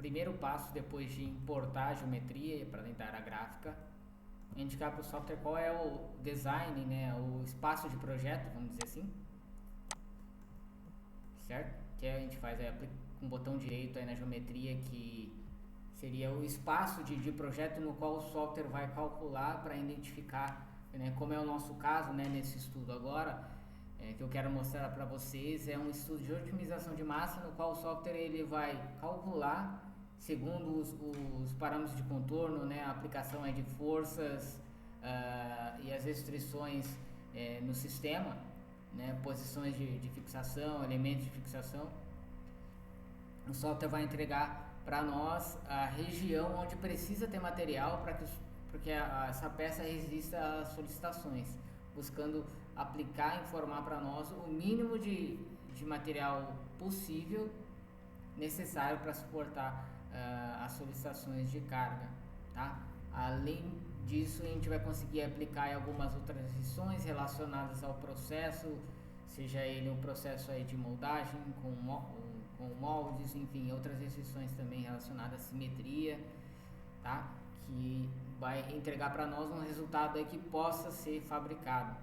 primeiro passo depois de importar a geometria para dentro da área gráfica, é indicar para o software qual é o design, né, o espaço de projeto, vamos dizer assim, certo? Que a gente faz com o botão direito aí na geometria, que seria o espaço de projeto no qual o software vai calcular para identificar, né, como é o nosso caso, né, nesse estudo agora, que eu quero mostrar para vocês, é um estudo de otimização de massa no qual o software ele vai calcular segundo os parâmetros de contorno, né, a aplicação de forças e as restrições no sistema, né, posições de fixação, elementos de fixação. O software vai entregar para nós a região onde precisa ter material para que essa peça resista às solicitações, buscando aplicar e informar para nós o mínimo de material possível necessário para suportar as solicitações de carga, tá? Além disso, a gente vai conseguir aplicar algumas outras restrições relacionadas ao processo, seja ele um processo aí de moldagem com moldes, enfim, outras restrições também relacionadas à simetria, tá? Que vai entregar para nós um resultado aí que possa ser fabricado.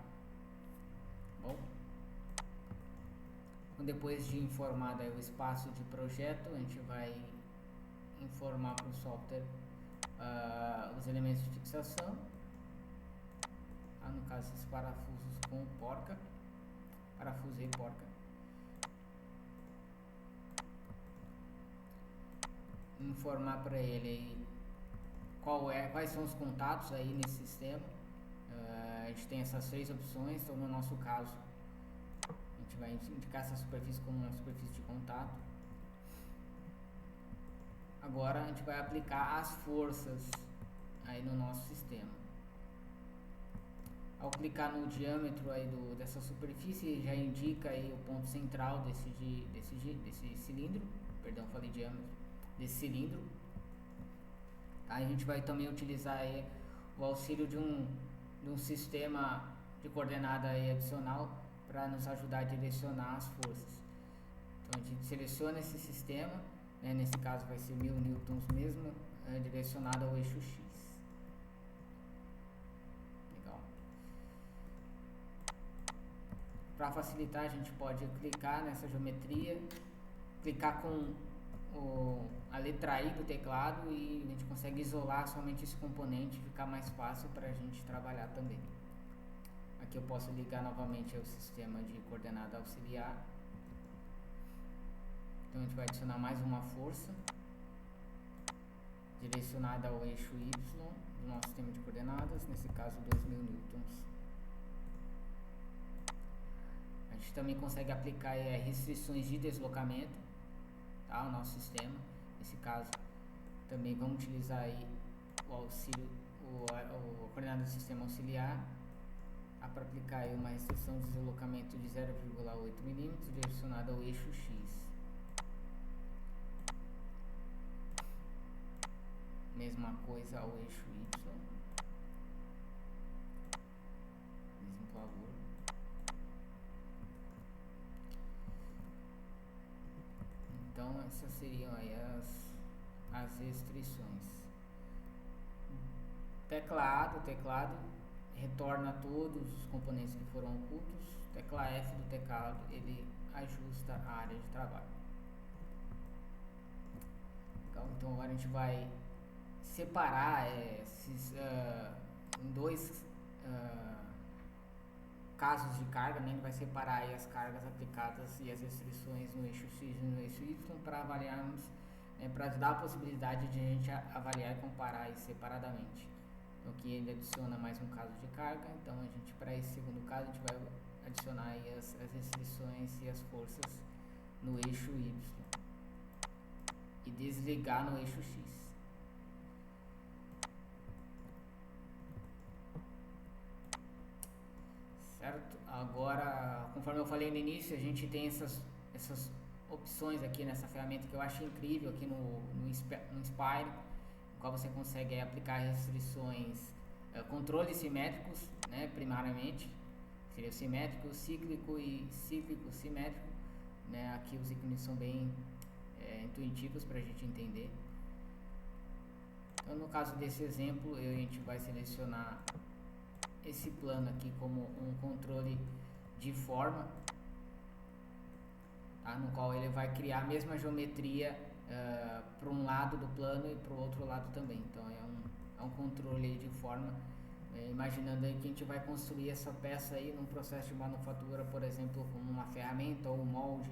Bom, depois de informado aí o espaço de projeto, a gente vai informar para o software os elementos de fixação, tá? No caso esses parafusos com porca, parafuso e porca. Informar para ele aí quais são os contatos aí nesse sistema. A gente tem essas 3 opções, então no nosso caso a gente vai indicar essa superfície como uma superfície de contato. Agora a gente vai aplicar as forças aí no nosso sistema. Ao clicar no diâmetro aí dessa superfície, já indica aí o ponto central desse cilindro, perdão, falei diâmetro, desse cilindro. Aí a gente vai também utilizar aí o auxílio de um sistema de coordenada aí adicional para nos ajudar a direcionar as forças. Então a gente seleciona esse sistema, né, nesse caso vai ser 1000 newtons mesmo, direcionado ao eixo X. Legal. Para facilitar, a gente pode clicar nessa geometria, clicar com a letra I do teclado e a gente consegue isolar somente esse componente, ficar mais fácil para a gente trabalhar também. Aqui eu posso ligar novamente ao sistema de coordenada auxiliar. Então a gente vai adicionar mais uma força direcionada ao eixo Y do nosso sistema de coordenadas, nesse caso 2000 newtons. A gente também consegue aplicar restrições de deslocamento ao nosso sistema. Nesse caso também vamos utilizar aí o auxílio, a coordenada do sistema auxiliar, para aplicar aí uma restrição de deslocamento de 0,8 mm direcionada ao eixo X. Mesma coisa ao eixo Y, mesmo valor. Então essas seriam aí as restrições. Teclado retorna todos os componentes que foram ocultos. Tecla F do teclado, ele ajusta a área de trabalho. Então agora a gente vai separar esses em 2 casos de carga, né? Ele vai separar aí as cargas aplicadas e as restrições no eixo X e no eixo Y para avaliarmos, para dar a possibilidade de a gente avaliar e comparar aí separadamente. Então aqui ele adiciona mais um caso de carga, então a gente, para esse segundo caso, a gente vai adicionar aí as restrições e as forças no eixo Y e desligar no eixo X. Certo? Agora, conforme eu falei no início, a gente tem essas opções aqui nessa ferramenta que eu acho incrível aqui no Inspire, no qual você consegue aplicar restrições, controles simétricos, né, primariamente, seria simétrico, cíclico e cíclico simétrico, né? Aqui os ícones são bem intuitivos para a gente entender. Então, no caso desse exemplo, a gente vai selecionar esse plano aqui como um controle de forma, tá? No qual ele vai criar a mesma geometria para um lado do plano e para o outro lado também. Então é um controle de forma, imaginando aí que a gente vai construir essa peça aí num processo de manufatura, por exemplo, com uma ferramenta ou um molde,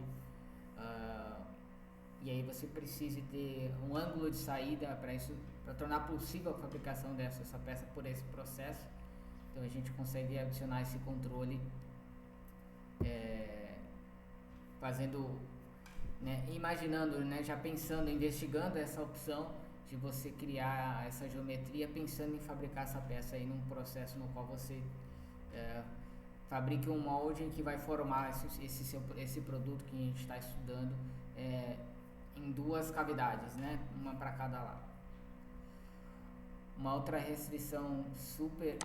e aí você precisa ter um ângulo de saída para isso, para tornar possível a fabricação dessa peça por esse processo. Então a gente consegue adicionar esse controle fazendo, né, imaginando, né, já pensando, investigando essa opção de você criar essa geometria, pensando em fabricar essa peça aí num processo no qual você fabrique um molde que vai formar esse produto que a gente está estudando em duas cavidades, né, uma para cada lado. Uma outra restrição super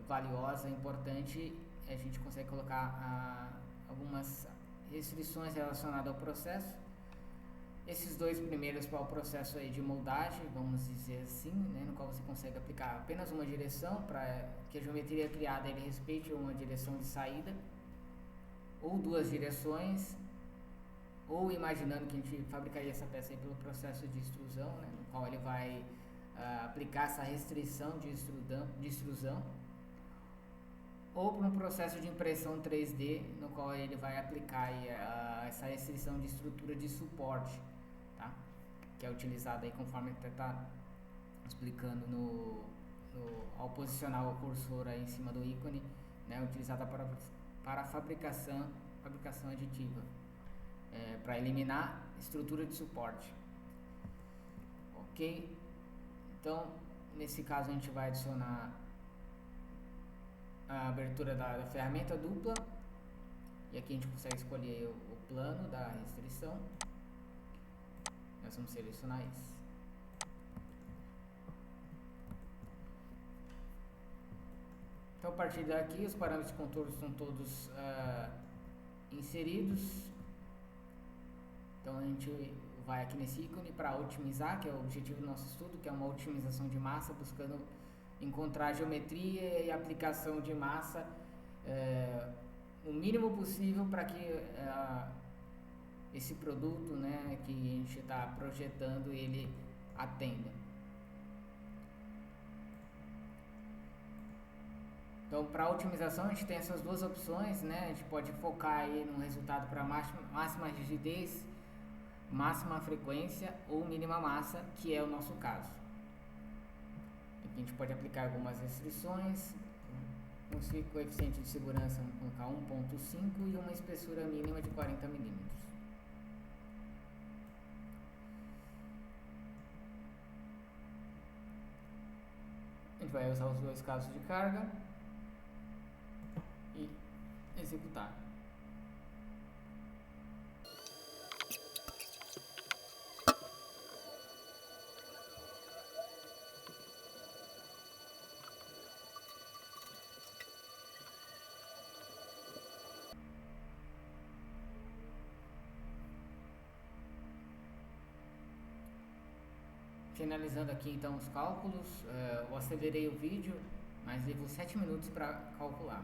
valiosa, importante, a gente consegue colocar algumas restrições relacionadas ao processo. Esses dois primeiros para o processo aí de moldagem, vamos dizer assim, né, no qual você consegue aplicar apenas uma direção para que a geometria criada ele respeite uma direção de saída, ou duas direções, ou imaginando que a gente fabricaria essa peça aí pelo processo de extrusão, né, no qual ele vai aplicar essa restrição de extrusão, ou para um processo de impressão 3D, no qual ele vai aplicar essa restrição de estrutura de suporte, tá? Que é utilizada aí conforme está explicando ao posicionar o cursor aí em cima do ícone, né? Utilizada para fabricação aditiva, para eliminar estrutura de suporte. Ok? Então, nesse caso a gente vai adicionar a abertura da ferramenta dupla, e aqui a gente consegue escolher o plano da restrição. Nós vamos selecionar isso. Então, a partir daqui, os parâmetros de contorno estão todos inseridos. Então, a gente vai aqui nesse ícone para otimizar, que é o objetivo do nosso estudo, que é uma otimização de massa, buscando encontrar geometria e aplicação de massa o mínimo possível para que esse produto, né, que a gente está projetando, ele atenda. Então, para otimização, a gente tem essas duas opções, né? A gente pode focar aí no resultado para máxima rigidez, máxima frequência ou mínima massa, que é o nosso caso. Aqui a gente pode aplicar algumas restrições, um coeficiente de segurança, vamos colocar 1.5 e uma espessura mínima de 40 milímetros. A gente vai usar os dois casos de carga e executar. Finalizando aqui então os cálculos, eu acelerei o vídeo, mas levou 7 minutos para calcular.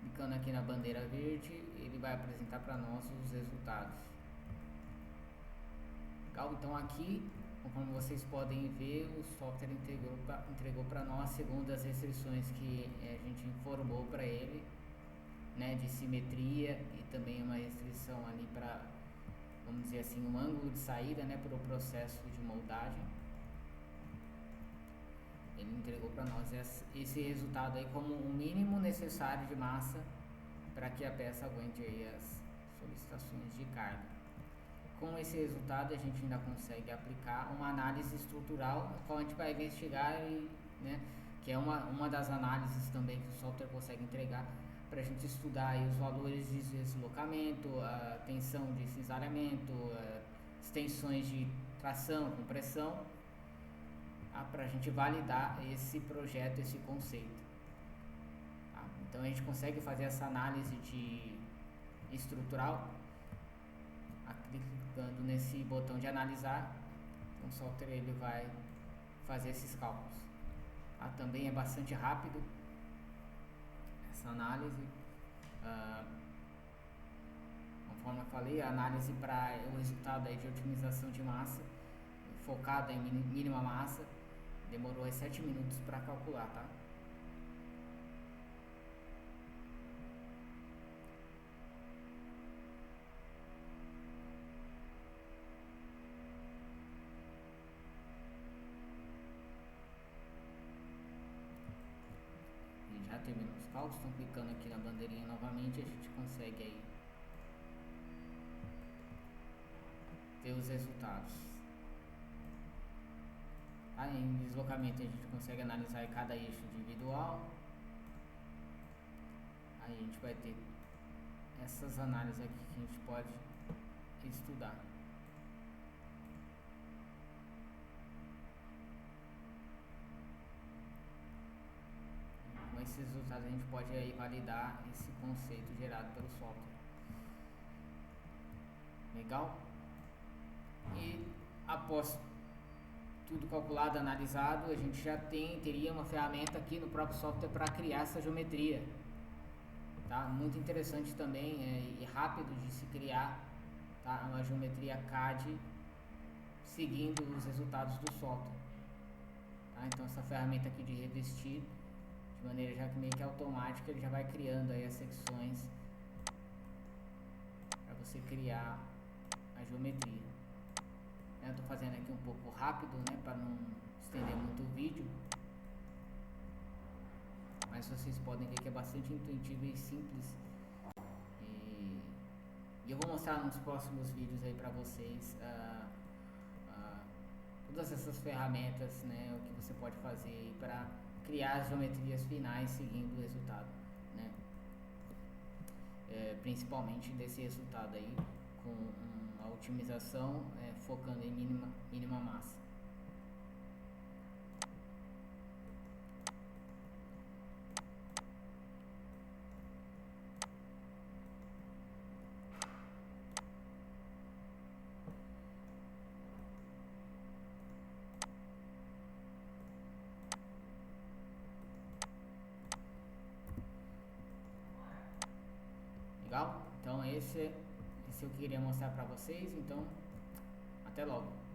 Clicando aqui na bandeira verde, ele vai apresentar para nós os resultados. Legal? Então aqui, como vocês podem ver, o software entregou para nós segundo as restrições que a gente informou para ele, né, de simetria, e também uma restrição ali para, vamos dizer assim, um ângulo de saída, né, para o processo de moldagem. Ele entregou para nós esse resultado aí como o mínimo necessário de massa para que a peça aguente aí as solicitações de carga. Com esse resultado a gente ainda consegue aplicar uma análise estrutural, na qual a gente vai investigar, né, que é uma das análises também que o software consegue entregar, para a gente estudar aí os valores de deslocamento, a tensão de cisalhamento, extensões de tração, compressão, para a gente validar esse projeto, esse conceito. Tá? Então a gente consegue fazer essa análise estrutural, clicando nesse botão de analisar. O software ele vai fazer esses cálculos. Tá? Também é bastante rápido essa análise. Conforme eu falei, a análise para o resultado aí de otimização de massa, focada em mínima massa, demorou aí 7 minutos para calcular, tá? Já terminou os cálculos, estão clicando aqui na bandeirinha novamente, a gente consegue aí ver os resultados. Aí em deslocamento a gente consegue analisar cada eixo individual. Aí a gente vai ter essas análises aqui que a gente pode estudar. Com esses resultados a gente pode aí validar esse conceito gerado pelo software. Legal? E após tudo calculado, analisado, a gente já teria uma ferramenta aqui no próprio software para criar essa geometria. Tá? Muito interessante também e rápido de se criar, tá? Uma geometria CAD seguindo os resultados do software. Tá? Então essa ferramenta aqui de revestir, de maneira já que meio que automática, ele já vai criando aí as secções para você criar a geometria. Eu estou fazendo aqui um pouco rápido, né, para não estender muito o vídeo, mas vocês podem ver que é bastante intuitivo e simples, e eu vou mostrar nos próximos vídeos aí para vocês todas essas ferramentas, né, o que você pode fazer para criar as geometrias finais seguindo o resultado, né, principalmente desse resultado aí com a otimização focando em mínima massa. Legal? Então esse eu queria mostrar para vocês, então até logo.